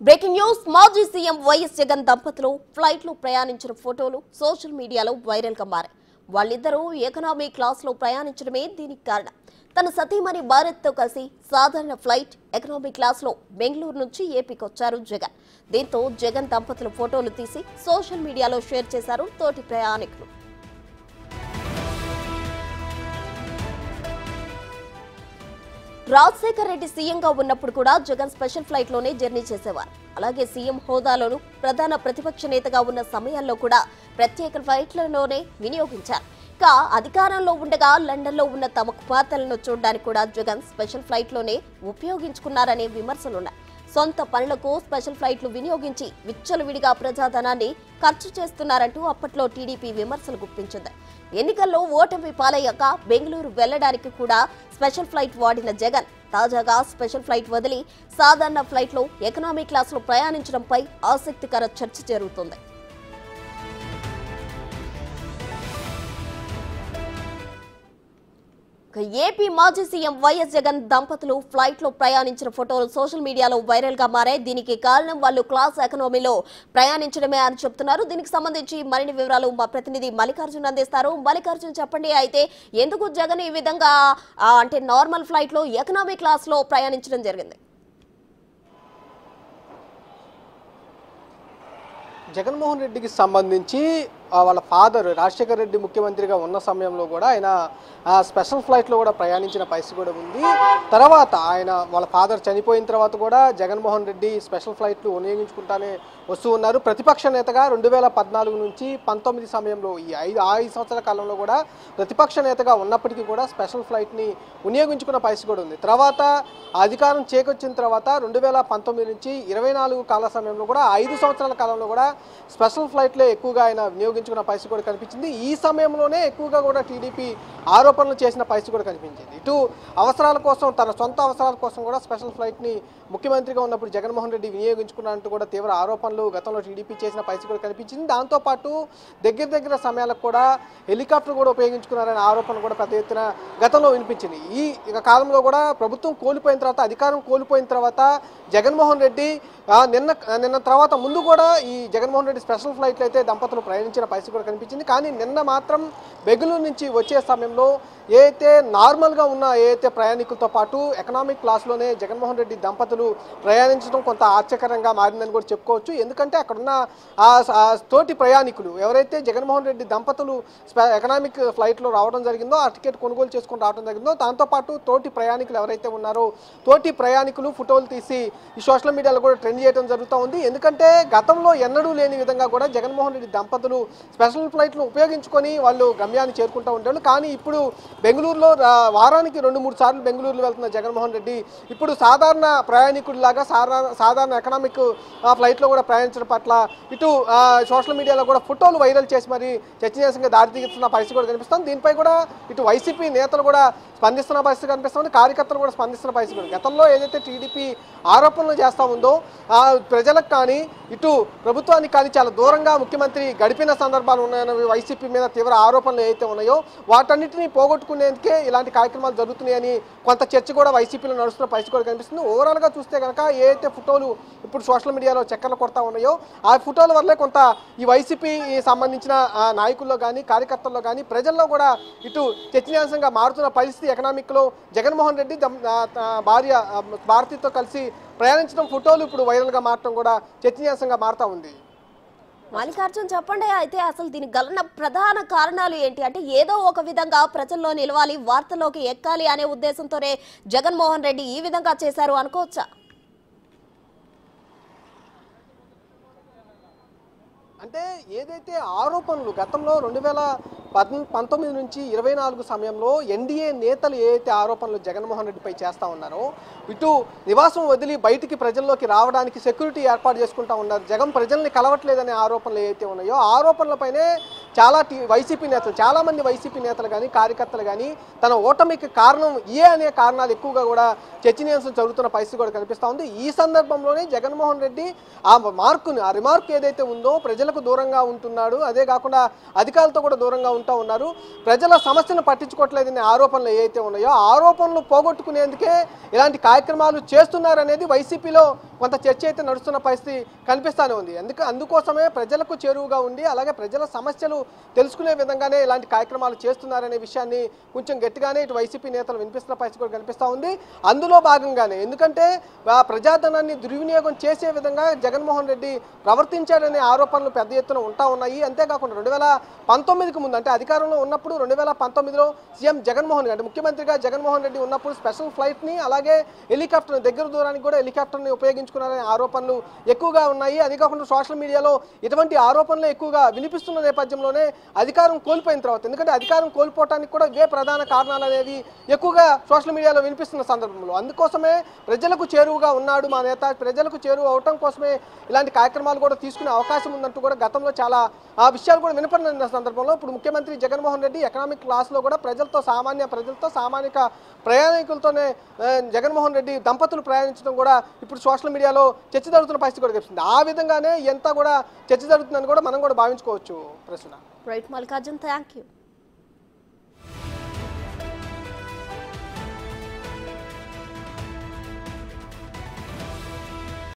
Breaking news మాజీ CM YS Jagan దంపతులు flight లో ప్రయాణించిన ఫోటోలు సోషల్ మీడియాలో వైరల్ గా మారాయి. వాళ్ళిద్దరూ ఎకనామీ క్లాస్ లో ప్రయాణించడమే దీనికి కారణం. తన సతీమణి భారత్తో కలిసి సాధారణ ఫ్లైట్ ఎకనామీ క్లాస్ లో బెంగళూరు నుంచి ఏపీకి వచ్చారు జగన్. దీంతో జగన్ దంపతుల ఫోటోలు తీసి సోషల్ మీడియాలో షేర్ చేశారు తోటి ప్రయాణికులు. రాజశేఖర్ రెడ్డి సీఎంగా ఉన్నప్పుడు కూడా జగన్ స్పెషల్ ఫ్లైట్ లోనే జర్నీ చేసేవారు. అలాగే సీఎం హోదాలోనూ ప్రధాన ప్రతిపక్ష నేతగా ఉన్న సమయాల్లో కూడా ప్రత్యేక ఫ్లైట్లలోనే వినియోగించారు. ఇక అధికారంలో ఉండగా లండన్లో ఉన్న తమ కుమార్తెలను చూడడానికి కూడా జగన్ స్పెషల్ ఫ్లైట్ లోనే ఉపయోగించుకున్నారనే విమర్శలున్నాయి. సొంత పనులకు స్పెషల్ ఫ్లైట్లు వినియోగించి విచ్చలవిడిగా ప్రజాధనాన్ని ఖర్చు చేస్తున్నారంటూ అప్పట్లో టీడీపీ విమర్శలు గుప్పించింది. ఎన్నికల్లో ఓటమి పాలయ్యాక బెంగళూరు వెళ్లడానికి కూడా స్పెషల్ ఫ్లైట్ వాడిన జగన్ తాజాగా స్పెషల్ ఫ్లైట్ వదిలి సాధారణ ఫ్లైట్ లో ఎకనామీ క్లాస్ లో ప్రయాణించడంపై ఆసక్తికర చర్చ జరుగుతుంది. ఏపీ మాజీ సీఎం వైఎస్ జగన్ దంపతులు ఫ్లైట్ లో ప్రయాణించిన ఫోటోలు సోషల్ మీడియాలో వైరల్ గా మారాయి. దీనికి కారణం వాళ్ళు క్లాస్ ఎకనామీలో ప్రయాణించడమే అని చెప్తున్నారు. దీనికి సంబంధించి మరిన్ని వివరాలు మా ప్రతినిధి మల్లికార్జున్ అందిస్తారు. మల్లికార్జున్, చెప్పండి, అయితే ఎందుకు జగన్ ఈ విధంగా అంటే నార్మల్ ఫ్లైట్ లో ఎకనామీ క్లాస్ లో ప్రయాణించడం జరిగింది? జగన్మోహన్ రెడ్డికి సంబంధించి వాళ్ళ ఫాదర్ రాజశేఖర్ రెడ్డి ముఖ్యమంత్రిగా ఉన్న సమయంలో కూడా ఆయన స్పెషల్ ఫ్లైట్లో కూడా ప్రయాణించిన పరిస్థితి కూడా ఉంది. తర్వాత ఆయన వాళ్ళ ఫాదర్ చనిపోయిన తర్వాత కూడా జగన్మోహన్ రెడ్డి స్పెషల్ ఫ్లైట్లు వినియోగించుకుంటానే వస్తూ ఉన్నారు. ప్రతిపక్ష నేతగా 2014 నుంచి 19 సమయంలో ఈ 5 సంవత్సరాల కాలంలో కూడా ప్రతిపక్ష నేతగా ఉన్నప్పటికీ కూడా స్పెషల్ ఫ్లైట్ని వినియోగించుకున్న పరిస్థితి కూడా ఉంది. తర్వాత అధికారం చేకొచ్చిన తర్వాత 2019 నుంచి 24 కాల సమయంలో కూడా 5 సంవత్సరాల కాలంలో కూడా స్పెషల్ ఫ్లైట్లే ఎక్కువగా ఆయన వినియోగించుకున్న పరిస్థితి కూడా కనిపించింది. ఈ సమయంలోనే ఎక్కువగా కూడా టీడీపీ ఆరోపణలు చేసిన పరిస్థితి కూడా కనిపించింది. ఇటు అవసరాల కోసం, తన సొంత అవసరాల కోసం కూడా స్పెషల్ ఫ్లైట్ని ముఖ్యమంత్రిగా ఉన్నప్పుడు జగన్మోహన్ రెడ్డి వినియోగించుకున్నట్టు కూడా తీవ్ర ఆరోపణలు గతంలో టీడీపీ చేసిన పరిస్థితి కూడా కనిపించింది. దాంతోపాటు దగ్గర సమయాలకు కూడా హెలికాప్టర్ కూడా ఉపయోగించుకున్నారనే ఆరోపణలు కూడా పెద్ద ఎత్తున గతంలో వినిపించింది. ఈ కాలంలో కూడా ప్రభుత్వం కోల్పోయిన తర్వాత, అధికారం కోల్పోయిన తర్వాత జగన్మోహన్ రెడ్డి నిన్న తర్వాత ముందు కూడా ఈ జగన్మోహన్ రెడ్డి స్పెషల్ ఫ్లైట్లు అయితే దంపతులు ప్రయాణించిన పరిస్థితి కూడా కనిపించింది. కానీ నిన్న మాత్రం బెంగళూరు నుంచి వచ్చే సమయంలో ఏదైతే నార్మల్గా ఉన్న ప్రయాణికులతో పాటు ఎకనామిక్ క్లాస్లోనే జగన్మోహన్ రెడ్డి దంపతులు ప్రయాణించడం కొంత ఆశ్చర్యకరంగా మారిందని కూడా చెప్పుకోవచ్చు. ఎందుకంటే అక్కడున్న తోటి ప్రయాణికులు ఎవరైతే జగన్మోహన్ రెడ్డి దంపతులు ఎకనామిక్ ఫ్లైట్లో రావడం జరిగిందో, ఆ టికెట్ కొనుగోలు చేసుకుని రావడం జరిగిందో, దాంతోపాటు తోటి ప్రయాణికులు ఎవరైతే ఉన్నారో తోటి ప్రయాణికులు ఫోటోలు తీసి ఈ సోషల్ మీడియాలో కూడా ట్రెండ్ చేయడం జరుగుతూ ఉంది. ఎందుకంటే గతంలో ఎన్నడూ లేని విధంగా కూడా జగన్మోహన్ రెడ్డి దంపతులు స్పెషల్ ఫ్లైట్లు ఉపయోగించుకొని వాళ్ళు గమ్యాన్ని చేరుకుంటూ ఉండేవాళ్ళు. కానీ ఇప్పుడు బెంగళూరులో వారానికి 2-3 సార్లు బెంగళూరులో వెళ్తున్న జగన్మోహన్ రెడ్డి ఇప్పుడు సాధారణ ప్రయాణికుడిలాగా సాధారణ ఎకనామిక్ ఫ్లైట్లో కూడా ప్రయాణించడం పట్ల ఇటు సోషల్ మీడియాలో కూడా ఫోటోలు వైరల్ చేసి మరి చర్చనీయాంశంగా దారితీస్తున్న పరిస్థితి కూడా కనిపిస్తుంది. దీనిపై కూడా ఇటు వైసీపీ నేతలు కూడా స్పందిస్తున్న పరిస్థితి కనిపిస్తుంది, కార్యకర్తలు కూడా స్పందిస్తున్న పరిస్థితి కూడా. గతంలో ఏదైతే టీడీపీ ఆరోపణలు చేస్తూ ఉందో ప్రజలకు కానీ ఇటు ప్రభుత్వానికి కానీ చాలా దూరంగా ముఖ్యమంత్రి గడిపిన సందర్భాలు ఉన్నాయని వైసీపీ మీద తీవ్ర ఆరోపణలు ఏవైతే ఉన్నాయో వాటన్నిటిని పోగొట్టుకునేందుకే ఇలాంటి కార్యక్రమాలు జరుగుతున్నాయని కొంత చర్చ కూడా వైసీపీలో నడుస్తున్న పరిస్థితి కూడా కనిపిస్తుంది. ఓవరాల్గా చూస్తే కనుక ఏదైతే ఫోటోలు ఇప్పుడు సోషల్ మీడియాలో చక్కర్లు కొడతా ఉన్నాయో ఆ ఫోటోల వల్లే కొంత ఈ వైసీపీ సంబంధించిన నాయకుల్లో కానీ కార్యకర్తల్లో కానీ ప్రజల్లో కూడా ఇటు చర్చనీయాంశంగా మారుతున్న పరిస్థితి. ఎకనామిక్లో జగన్మోహన్ రెడ్డి భార్య భారతితో కలిసి ప్రయాణించడం ఫోటోలు ఇప్పుడు వైరల్గా మారడం కూడా చర్చనీయాంశంగా మారుతూ ఉంది. మల్లికార్జున్, చెప్పండి, అయితే అసలు దీనికి గల ప్రధాన కారణాలు ఏంటి? అంటే ఏదో ఒక విధంగా ప్రజల్లో నిలవాలి, వార్తల్లోకి ఎక్కాలి అనే ఉద్దేశంతోనే జగన్మోహన్ రెడ్డి ఈ విధంగా చేశారు అనుకోవచ్చా? అంటే ఏదైతే ఆరోపణలు గతంలో 2019 నుంచి 24 సమయంలో ఎన్డీఏ నేతలు ఏదైతే ఆరోపణలు జగన్మోహన్ రెడ్డిపై చేస్తూ ఉన్నారో, ఇటు నివాసం వదిలి బయటికి ప్రజల్లోకి రావడానికి సెక్యూరిటీ ఏర్పాటు చేసుకుంటా ఉన్నారు, జగన్ ప్రజల్ని కలవట్లేదనే ఆరోపణలు ఏవైతే ఉన్నాయో ఆరోపణలపైనే చాలామంది వైసీపీ నేతలు కానీ కార్యకర్తలు కానీ తన ఓటమికి కారణం అనే కారణాలు ఎక్కువగా కూడా చర్చనీయాంశం జరుగుతున్న పరిస్థితి కూడా కనిపిస్తూ ఉంది. ఈ సందర్భంలోనే జగన్మోహన్ రెడ్డి ఆ రిమార్క్ ఏదైతే ఉందో ప్రజలకు దూరంగా ఉంటున్నాడు, అదే కాకుండా అధికారులతో కూడా దూరంగా ఉంటా ఉన్నారు, ప్రజల సమస్యను పట్టించుకోవట్లేదనే ఆరోపణలు ఏవైతే ఉన్నాయో ఆరోపణలు పోగొట్టుకునేందుకే ఇలాంటి కార్యక్రమాలు చేస్తున్నారనేది వైసీపీలో కొంత చర్చ అయితే నడుస్తున్న పరిస్థితి కనిపిస్తూనే ఉంది. అందుకోసమే ప్రజలకు చేరువుగా ఉండి అలాగే ప్రజల సమస్యలు తెలుసుకునే విధంగానే ఇలాంటి కార్యక్రమాలు చేస్తున్నారనే విషయాన్ని కొంచెం గట్టిగానే ఇటు వైసీపీ నేతలు వినిపిస్తున్న పరిస్థితి కూడా కనిపిస్తూ ఉంది. అందులో భాగంగానే ఎందుకంటే ప్రజాధనాన్ని దుర్వినియోగం చేసే విధంగా జగన్మోహన్ రెడ్డి ప్రవర్తించాడనే ఆరోపణలు పెద్ద ఎత్తున ఉంటా ఉన్నాయి. అంతేకాకుండా 2019కి ముందు అంటే అధికారంలో ఉన్నప్పుడు 2019లో సీఎం జగన్మోహన్ రెడ్డి ముఖ్యమంత్రిగా జగన్మోహన్ రెడ్డి ఉన్నప్పుడు స్పెషల్ ఫ్లైట్ని అలాగే హెలికాప్టర్ దగ్గర దూరానికి కూడా హెలికాప్టర్ని ఉపయోగించుకున్నారనే ఆరోపణలు ఎక్కువగా ఉన్నాయి. అది కాకుండా సోషల్ మీడియాలో ఇటువంటి ఆరోపణలు ఎక్కువగా వినిపిస్తున్న నేపథ్యంలోనే అధికారం కోల్పోయిన తర్వాత ఎందుకంటే అధికారం కోల్పోవడానికి కూడా ఇవే ప్రధాన కారణాలు అనేవి ఎక్కువగా సోషల్ మీడియాలో వినిపిస్తున్న సందర్భంలో అందుకోసమే ప్రజలకు చేరువుగా ఉన్నాడు మా నేత, ప్రజలకు చేరువ అవటం కోసమే ఇలాంటి కార్యక్రమాలు కూడా తీసుకునే అవకాశం ఉందంటూ కూడా గతంలో చాలా విషయాలు కూడా వినపడిన సందర్భంలో ఇప్పుడు ముఖ్యమంత్రి జగన్మోహన్ రెడ్డి ఎకనామిక్ క్లాస్లో కూడా ప్రజలతో సామానిక ప్రయాణికులతోనే జగన్మోహన్ రెడ్డి దంపతులు ప్రయాణించడం కూడా ఇప్పుడు సోషల్ మీడియాలో చర్చ జరుగుతున్న పరిస్థితి కూడా కనిపిస్తుంది. ఆ విధంగానే ఎంత కూడా చర్చ జరుగుతుందని కూడా మనం కూడా భావించుకోవచ్చు. ప్రశ్న రైట్ మల్లికార్జున్, థ్యాంక్ యూ.